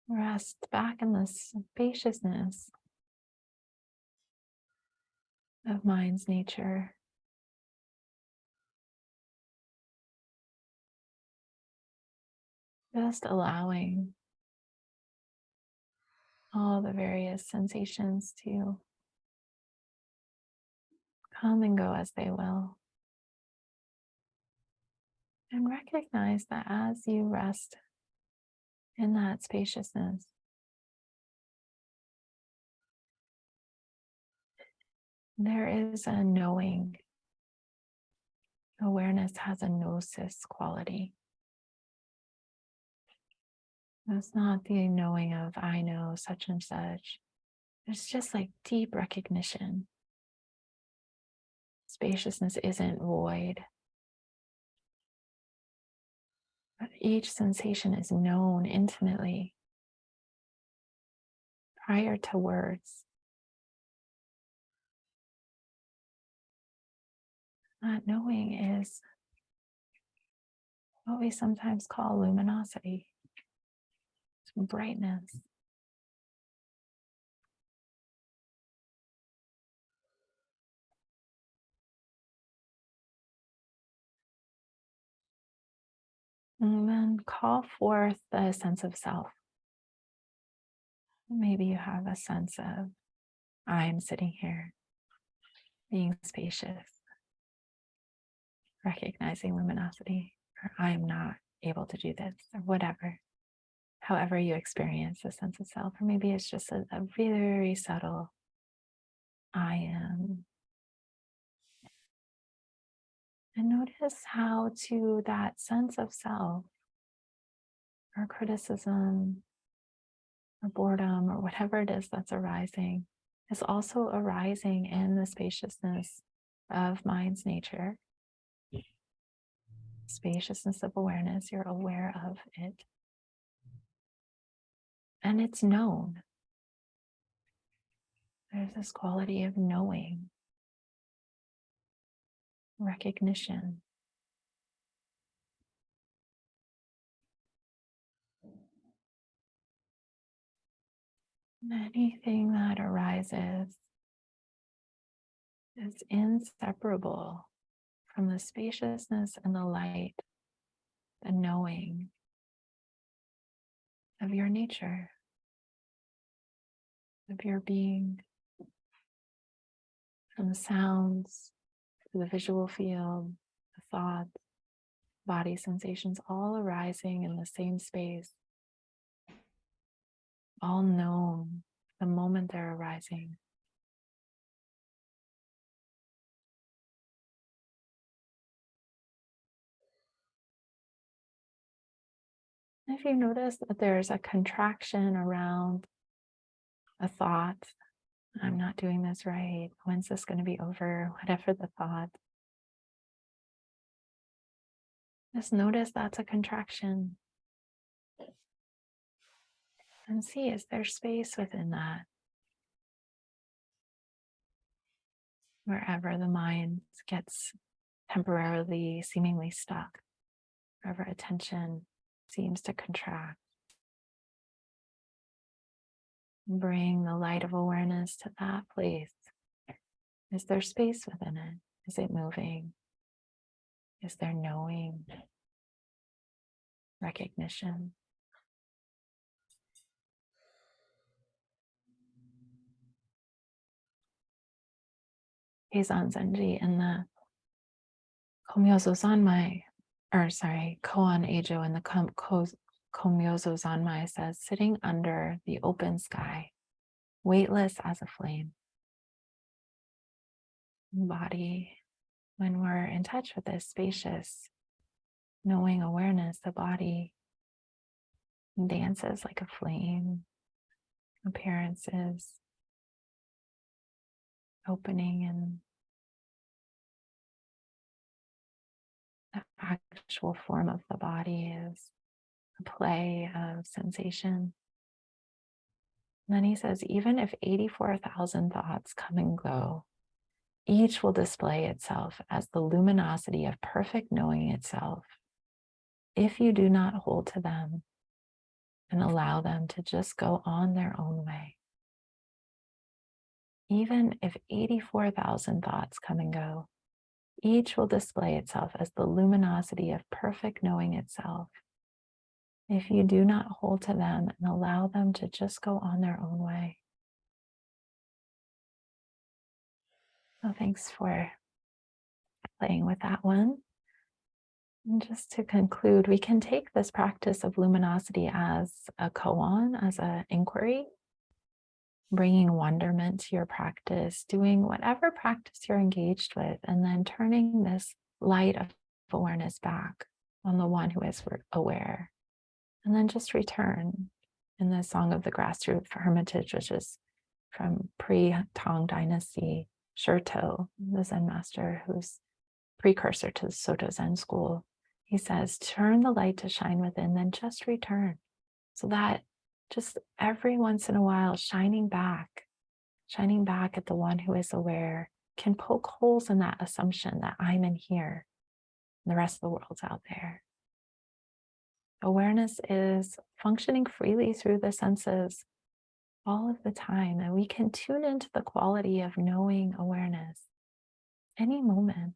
Rest back in the spaciousness of mind's nature. Just allowing all the various sensations to come and go as they will. And recognize that as you rest in that spaciousness, there is a knowing. Awareness has a gnosis quality. It's not the knowing of, I know such and such. It's just like deep recognition. Spaciousness isn't void. But each sensation is known intimately prior to words. That knowing is what we sometimes call luminosity, it's brightness. And then call forth the sense of self. Maybe you have a sense of, I'm sitting here, being spacious, recognizing luminosity, or I'm not able to do this, or whatever. However you experience a sense of self, or maybe it's just a very subtle, I am. And notice how to that sense of self, or criticism, or boredom, or whatever it is that's arising, is also arising in the spaciousness of mind's nature. Spaciousness of awareness, you're aware of it. And it's known. There's this quality of knowing, recognition. Anything that arises is inseparable from the spaciousness and the light, the knowing of your nature, of your being, from the sounds to the visual field, the thoughts, body sensations, all arising in the same space, all known the moment they're arising. If you notice that there's a contraction around a thought, I'm not doing this right, when's this going to be over, whatever the thought, just notice that's a contraction. And see, is there space within that? Wherever the mind gets temporarily seemingly stuck, wherever attention seems to contract. Bring the light of awareness to that place. Is there space within it? Is it moving? Is there knowing? Recognition? Keizan Zenji in the Komyozo Zanmai, Koan Eijo in the Komyozo Zanmai says, sitting under the open sky, weightless as a flame. Body, when we're in touch with this spacious, knowing awareness, the body dances like a flame, appearances, opening, and the actual form of the body is a play of sensation. And then he says, even if 84,000 thoughts come and go, each will display itself as the luminosity of perfect knowing itself, if you do not hold to them and allow them to just go on their own way. Even if 84,000 thoughts come and go, each will display itself as the luminosity of perfect knowing itself, if you do not hold to them and allow them to just go on their own way. So thanks for playing with that one. And just to conclude, we can take this practice of luminosity as a koan, as an inquiry, bringing wonderment to your practice, doing whatever practice you're engaged with, and then turning this light of awareness back on the one who is aware. And then just return in the Song of the Grassroots Hermitage, which is from pre-Tang Dynasty, Shurto, the Zen master who's precursor to the Soto Zen school. He says, turn the light to shine within, then just return. So that just every once in a while, shining back at the one who is aware can poke holes in that assumption that I'm in here and the rest of the world's out there. Awareness is functioning freely through the senses all of the time, and we can tune into the quality of knowing awareness any moment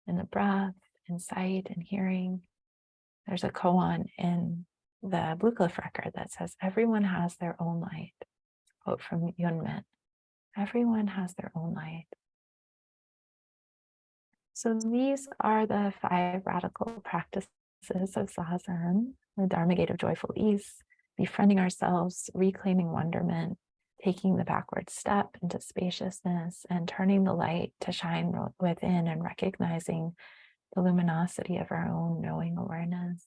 in the breath, in sight, and hearing. There's a koan in the Blue Cliff record that says, everyone has their own light. Quote from Yunmen, everyone has their own light. So these are the 5 radical practices of Zazen, the Dharma Gate of Joyful Ease, befriending ourselves, reclaiming wonderment, taking the backward step into spaciousness, and turning the light to shine within and recognizing the luminosity of our own knowing awareness.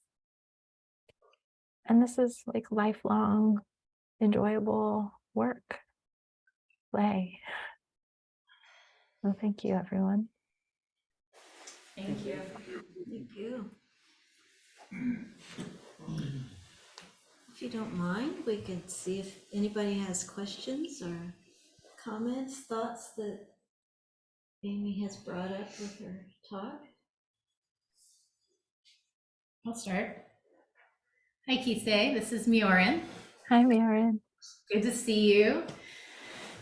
And this is like lifelong, enjoyable work, play. Well, thank you, everyone. Thank you. Thank you. If you don't mind, we can see if anybody has questions or comments, thoughts that Amy has brought up with her talk? I'll start. Hi, Kisei. This is Miorin. Hi, Maren. Good to see you.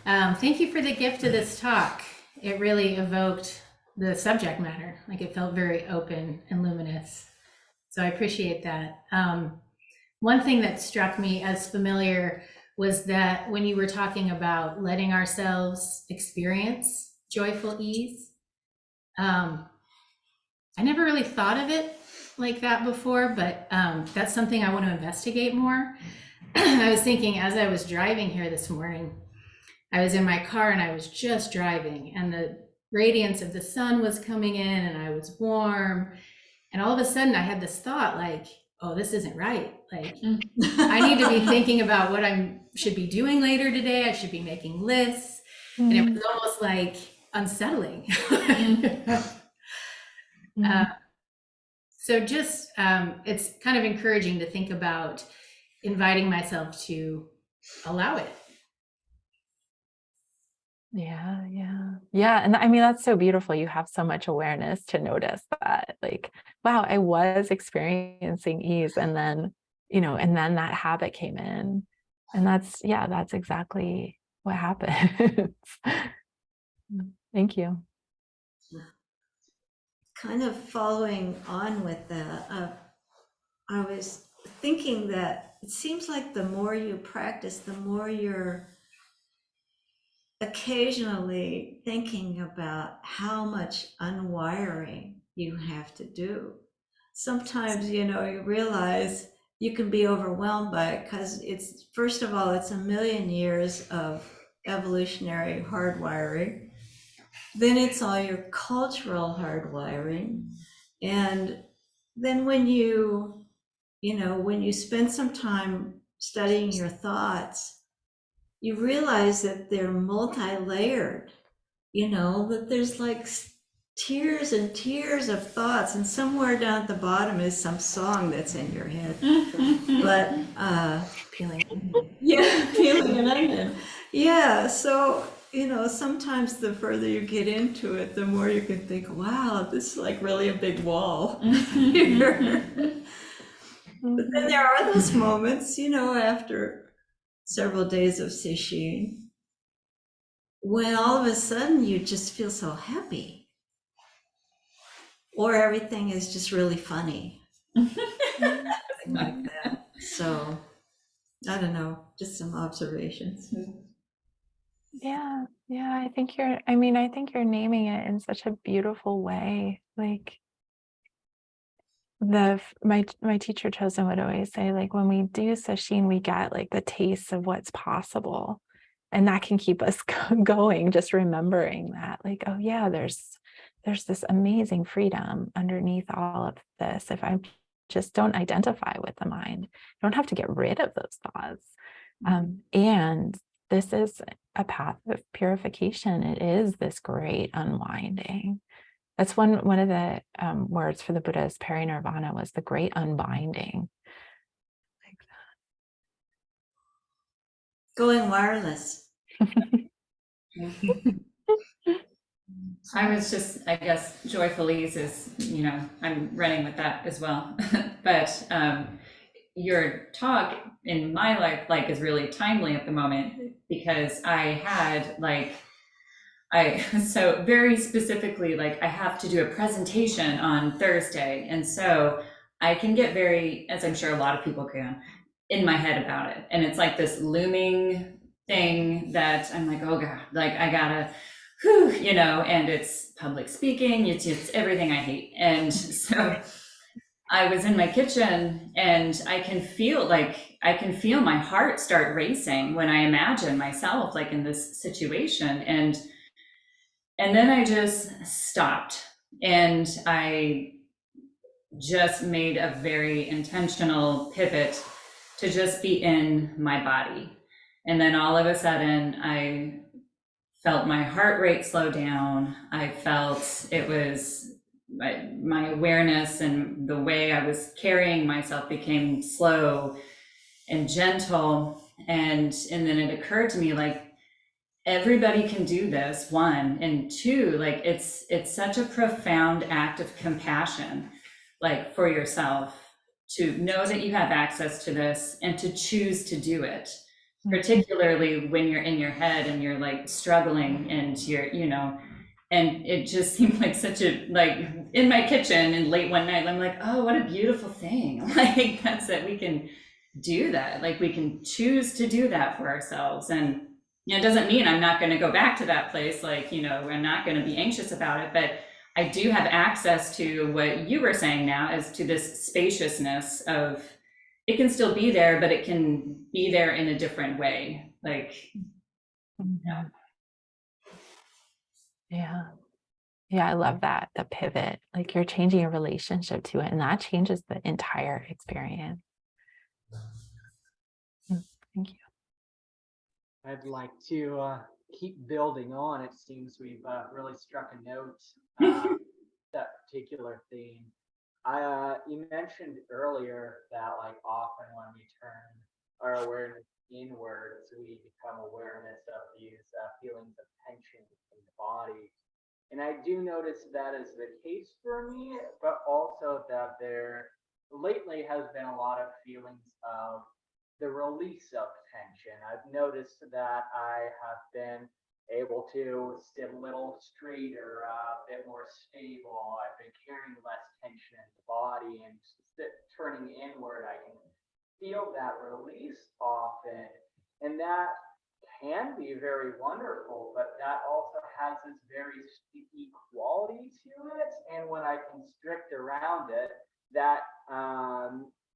Thank you for the gift of this talk. It really evoked the subject matter. Like, it felt very open and luminous. So I appreciate that. One thing that struck me as familiar was that when you were talking about letting ourselves experience joyful ease, I never really thought of it like that before, but that's something I want to investigate more. I was thinking as I was driving here this morning, I was in my car and I was just driving, and the radiance of the sun was coming in and I was warm. And all of a sudden I had this thought like, oh, this isn't right. Like, I need to be thinking about what I should be doing later today. I should be making lists. And it was almost like unsettling. So just, it's kind of encouraging to think about inviting myself to allow it. Yeah, yeah. Yeah. And I mean, that's so beautiful. You have so much awareness to notice that, like, wow, I was experiencing ease. And then, and then that habit came in. And that's exactly what happens. Thank you. Kind of following on with that, I was thinking that it seems like the more you practice, the more you're occasionally thinking about how much unwiring you have to do. Sometimes, you realize you can be overwhelmed by it because it's, first of all, it's a million years of evolutionary hardwiring. Then it's all your cultural hardwiring. And then when when you spend some time studying your thoughts, you realize that they're multi-layered, that there's like tiers and tiers of thoughts, and somewhere down at the bottom is some song that's in your head. But Peeling. yeah, peeling an onion. Yeah, so sometimes the further you get into it, the more you can think, wow, this is like really a big wall here. But then there are those moments, after several days of sesshin, when all of a sudden you just feel so happy, or everything is just really funny, something like that. So I don't know, just some observations. Yeah. I think you're naming it in such a beautiful way. Like, my teacher Chosen would always say, like, when we do sesshin, we get like the taste of what's possible, and that can keep us going, just remembering that, like, oh yeah, there's this amazing freedom underneath all of this. If I just don't identify with the mind, I don't have to get rid of those thoughts. And this is a path of purification. It is this great unwinding. That's one of the words for the Buddha's Paranirvana, was the great unbinding. Like Going wireless. I was just, I guess, joyful ease is, I'm running with that as well. But your talk in my life, like, is really timely at the moment, because I had so very specifically, like, I have to do a presentation on Thursday. And so I can get very, as I'm sure a lot of people can, in my head about it. And it's like this looming thing that I'm like, oh God, like, I gotta, whew, and it's public speaking, it's everything I hate. And so I was in my kitchen, and I can feel my heart start racing when I imagine myself like in this situation. And then I just stopped, and I just made a very intentional pivot to just be in my body. And then all of a sudden I felt my heart rate slow down. I felt it was my awareness, and the way I was carrying myself became slow and gentle. And then it occurred to me, like, everybody can do this, one, and two, like it's such a profound act of compassion, like for yourself, to know that you have access to this and to choose to do it, particularly when you're in your head and you're like struggling and you're, and it just seemed like such a, like in my kitchen and late one night, I'm like, oh, what a beautiful thing. Like that's that we can do that. Like we can choose to do that for ourselves. And it doesn't mean I'm not going to go back to that place. Like, we're not going to be anxious about it, but I do have access to what you were saying now, as to this spaciousness of, it can still be there, but it can be there in a different way. Like, Yeah. Yeah, I love that. The pivot, like you're changing your relationship to it, and that changes the entire experience. Thank you. I'd like to keep building on. It seems we've really struck a note, that particular theme. You mentioned earlier that like often when we turn our awareness inwards, we become awareness of these feelings of tension in the body. And I do notice that is the case for me, but also that there lately has been a lot of feelings of the release of tension. I've noticed that I have been able to sit a little straighter, a bit more stable. I've been carrying less tension in the body, and turning inward, I can feel that release often. And that can be very wonderful, but that also has this very sticky quality to it. And when I constrict around it, that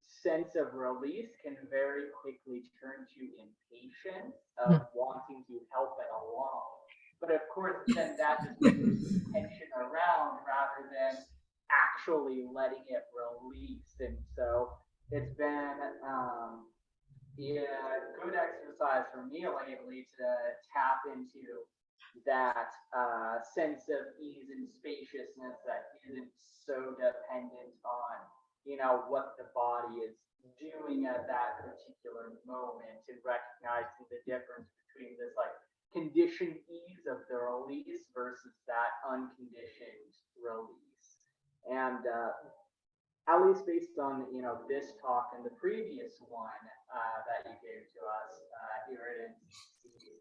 sense of release can very quickly turn to impatience of wanting to help it along. But of course, then that just moves tension around rather than actually letting it release. And so it's been good exercise for me lately to tap into that sense of ease and spaciousness that isn't so dependent on what the body is doing at that particular moment, and recognizing the difference between this like conditioned ease of the release versus that unconditioned release. And at least based on this talk and the previous one that you gave to us here at NCC,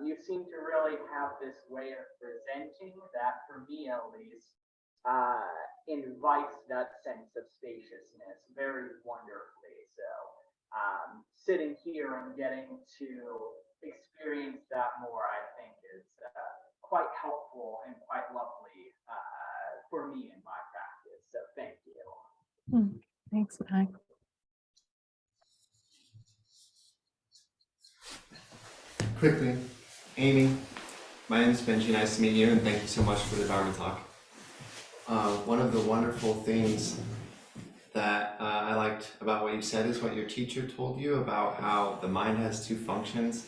you seem to really have this way of presenting that, for me at least, invites that sense of spaciousness very wonderfully. So sitting here and getting to experience that more, I think, is quite helpful and quite lovely for me in my practice. So thank you. Thanks, Mike. Quickly, Amy, my name is Benji. Nice to meet you, and thank you so much for the Dharma talk. One of the wonderful things that I liked about what you said is what your teacher told you about how the mind has two functions: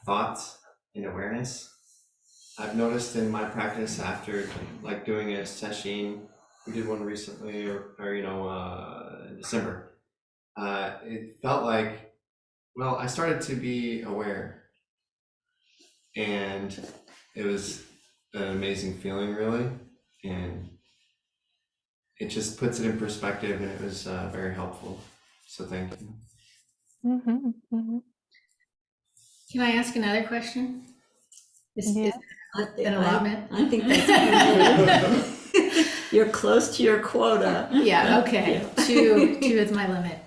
thoughts and awareness. I've noticed in my practice after like doing a session, we did one recently, or in December. It felt like, well, I started to be aware, and it was an amazing feeling, really, and it just puts it in perspective, and it was very helpful. So thank you. Can I ask another question? Is an allotment? I think that's you're close to your quota. Yeah, okay. Two is my limit.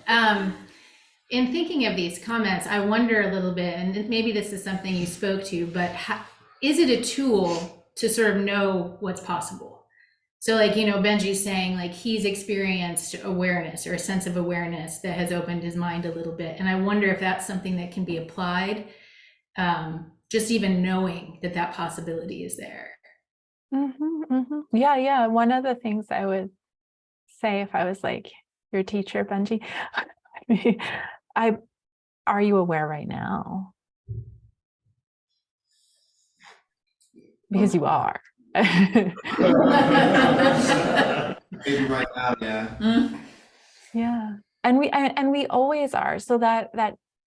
In thinking of these comments, I wonder a little bit, and maybe this is something you spoke to, but is it a tool to sort of know what's possible? So like, Benji's saying like he's experienced awareness or a sense of awareness that has opened his mind a little bit. And I wonder if that's something that can be applied, just even knowing that possibility is there. Yeah. One of the things I would say if I was like your teacher, Benji, are you aware right now? Because you are. Maybe right now, yeah. Yeah, and we always are. So that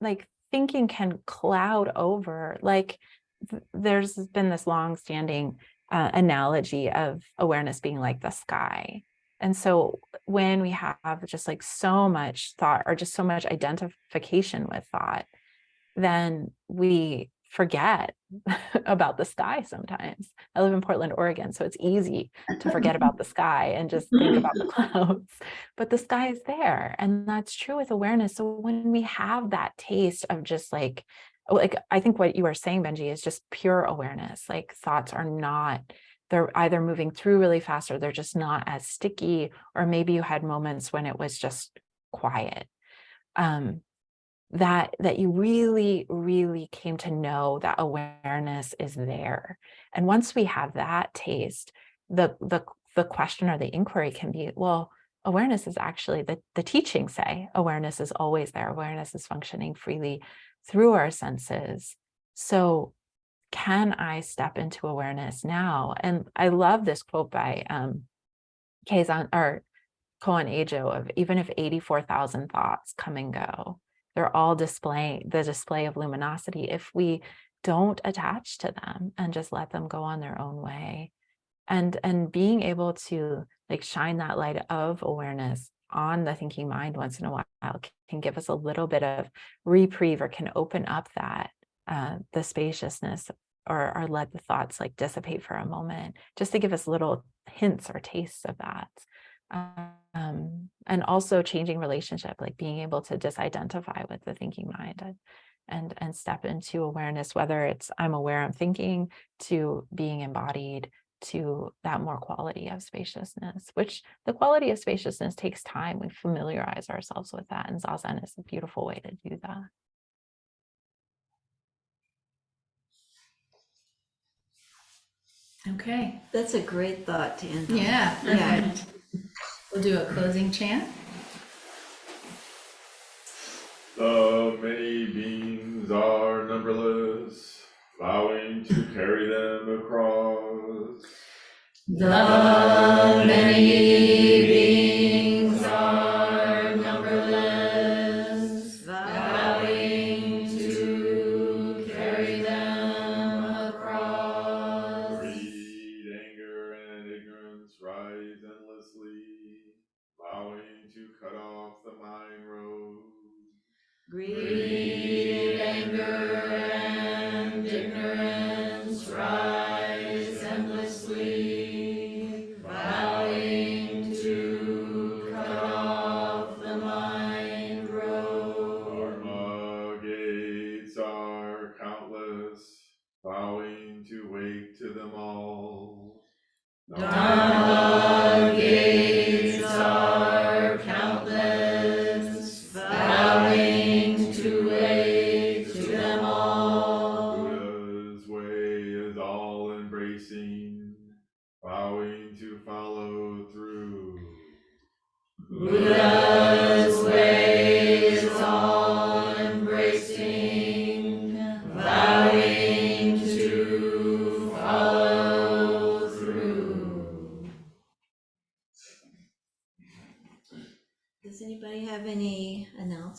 like thinking can cloud over. Like there's been this long-standing analogy of awareness being like the sky. And so when we have just like so much thought or just so much identification with thought, then we forget about the sky sometimes. I live in Portland, Oregon, so it's easy to forget about the sky and just think about the clouds. But the sky is there, and that's true with awareness. So when we have that taste of just like I think what you were saying, Benji, is just pure awareness. Like thoughts are not, they're either moving through really fast or they're just not as sticky, or maybe you had moments when it was just quiet. That you really came to know that awareness is there. And once we have that taste, the question or the inquiry can be, well, awareness is actually, the teachings say awareness is always there. Awareness is functioning freely through our senses. So can I step into awareness now? And I love this quote by Kazan or Koan Ajo of, even if 84,000 thoughts come and go, they're all displaying the display of luminosity if we don't attach to them and just let them go on their own way. And being able to like shine that light of awareness on the thinking mind once in a while can give us a little bit of reprieve, or can open up that the spaciousness, or let the thoughts like dissipate for a moment, just to give us little hints or tastes of that. And also changing relationship, like being able to disidentify with the thinking mind and step into awareness, whether it's I'm aware I'm thinking, to being embodied, to that more quality of spaciousness, which the quality of spaciousness takes time. We familiarize ourselves with that, and Zazen is a beautiful way to do that. Okay. That's a great thought to end on. Yeah, perfect. We'll do a closing chant. The many beings are numberless, vowing to carry them across. The many beings are numberless, vowing to carry them across. Greed, anger, and ignorance rise endlessly, vowing to cut off the mind road. Greed, anger, and ignorance rise endlessly, vowing to cut off the mind road. Dharma gates are countless, vowing to wake to them all. Dharma gates are countless, vowing to wake to them all. Buddha's way is all embracing, vowing to follow through. Buddha's way is all embracing, vowing to follow through. Does anybody have any announcements?